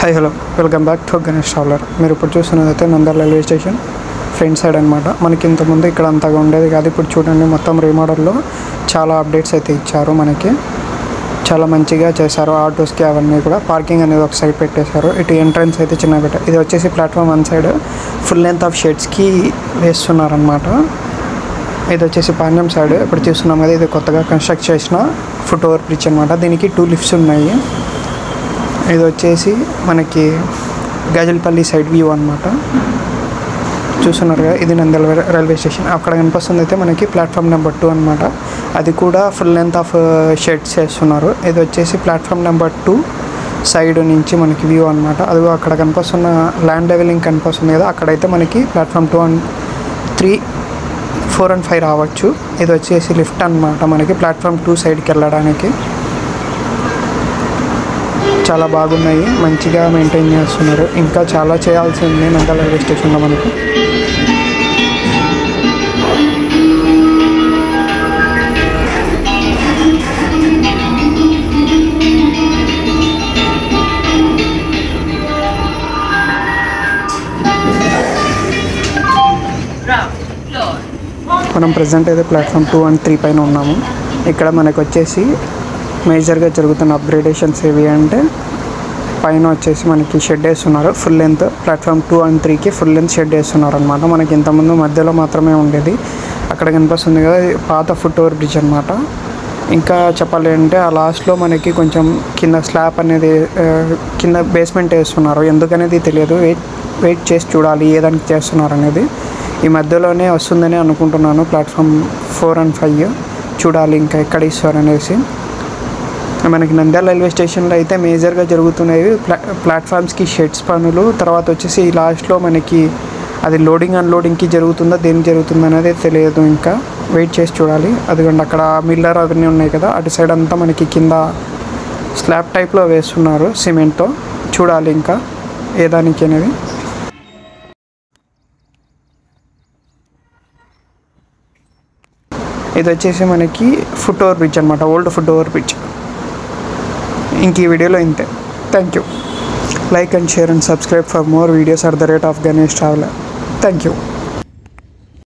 Hi hello welcome back to Ganesh traveller. మీరు ఇప్పుడు చూస్తున్నదైతే Nandyal railway station front side అనమాట. మనకి ఇంతకుముందు ఇక్కడ అంతగా ఉండేది కాదు. ఇప్పుడు చూడండి, మొత్తం రీమోడల్లో చాలా అప్డేట్స్ అయితే ఇచ్చారు. మనకి చాలా మంచిగా చేశారు. ఆటోస్కి అవన్నీ కూడా పార్కింగ్ అనేది ఒక సైడ్ పెట్టేశారు. ఇటు ఎంట్రన్స్ అయితే చిన్న పెట్టారు. ఇది వచ్చేసి platform one side full length of షేడ్స్కి వేస్తున్నారనమాట. ఇది వచ్చేసి పాండ్యం సైడ్ ఇప్పుడు చూస్తున్నాం కదా, ఇది కొత్తగా కన్స్ట్రక్ట్ చేసిన ఫుట్ ఓవర్ బ్రిడ్జ్ అనమాట. దీనికి 2 లిఫ్ట్స్ ఉన్నాయి. ఇది వచ్చేసి మనకి గాజులపల్లి సైడ్ వ్యూ అనమాట. చూస్తున్నారుగా, ఇది నంద్యాల రైల్వే స్టేషన్. అక్కడ కనిపిస్తుంది అయితే మనకి ప్లాట్ఫామ్ నెంబర్ 2 అనమాట. అది కూడా ఫుల్ లెంత్ ఆఫ్ షెడ్స్ వేస్తున్నారు. ఇది వచ్చేసి ప్లాట్ఫామ్ నెంబర్ 2 సైడ్ నుంచి మనకి వ్యూ అనమాట. అది అక్కడ కనిపిస్తున్న ల్యాండ్ లెవెలింగ్ కనిపిస్తుంది కదా, అక్కడైతే మనకి ప్లాట్ఫామ్ 2 అండ్ 3, 4 and 5 రావచ్చు. ఇది వచ్చేసి లిఫ్ట్ అనమాట. మనకి ప్లాట్ఫామ్ 2 సైడ్కి వెళ్ళడానికి చాలా బాగున్నాయి, మంచిగా మెయింటైన్ చేస్తున్నారు. ఇంకా చాలా చేయాల్సి ఉంది నంద్యాల రైల్వే స్టేషన్లో మనకు. మనం ప్రజెంట్ అయితే ప్లాట్ఫామ్ 2 and 3 పైన ఉన్నాము. ఇక్కడ మనకు వచ్చేసి మేజర్గా జరుగుతున్న అప్గ్రేడేషన్స్ ఏవి అంటే, పైన వచ్చేసి మనకి షెడ్ వేస్తున్నారు. ఫుల్ లెంత్ ప్లాట్ఫామ్ 2 and 3కి ఫుల్ లెంత్ షెడ్ వేస్తున్నారు అనమాట. మనకి ఇంతకుముందు మధ్యలో మాత్రమే ఉండేది. అక్కడ కనిపిస్తుంది కదా, పాత ఫుట్ ఓవర్ బ్రిడ్జ్ అనమాట. ఇంకా చెప్పాలి అంటే ఆ లాస్ట్లో మనకి కొంచెం కింద స్లాబ్ అనేది కింద బేస్మెంట్ వేస్తున్నారు. ఎందుకనేది తెలియదు. వెయిట్ చేసి చూడాలి ఏదానికి చేస్తున్నారు అనేది. ఈ మధ్యలోనే వస్తుందని అనుకుంటున్నాను. ప్లాట్ఫామ్ 4 and 5 చూడాలి ఇంకా ఎక్కడ ఇస్తారు అనేసి. మనకి నంద్యాల రైల్వే స్టేషన్లో అయితే మేజర్గా జరుగుతున్నాయి ప్లాట్ఫామ్స్కి షెడ్స్ పనులు. తర్వాత వచ్చేసి లాస్ట్లో మనకి అది లోడింగ్ అన్లోడింగ్కి జరుగుతుందా, దేనికి జరుగుతుందో అనేది తెలియదు. ఇంకా వెయిట్ చేసి చూడాలి. అదిగోండి అక్కడ మిల్లర్ అవన్నీ ఉన్నాయి కదా, అటు సైడ్ అంతా మనకి కింద స్లాబ్ టైప్లో వేస్తున్నారు సిమెంట్తో. చూడాలి ఇంకా ఏదానికి అనేది. ఇది వచ్చేసి మనకి ఫుట్ ఓవర్ బ్రిడ్జ్ అనమాట, ఓల్డ్ ఫుట్ ఓవర్ బ్రిడ్జ్. ఇంక ఈ వీడియోలో ఇంతే. Thank you. Like and share and subscribe for more videos at the rate of Ganesh Traveler. Thank you.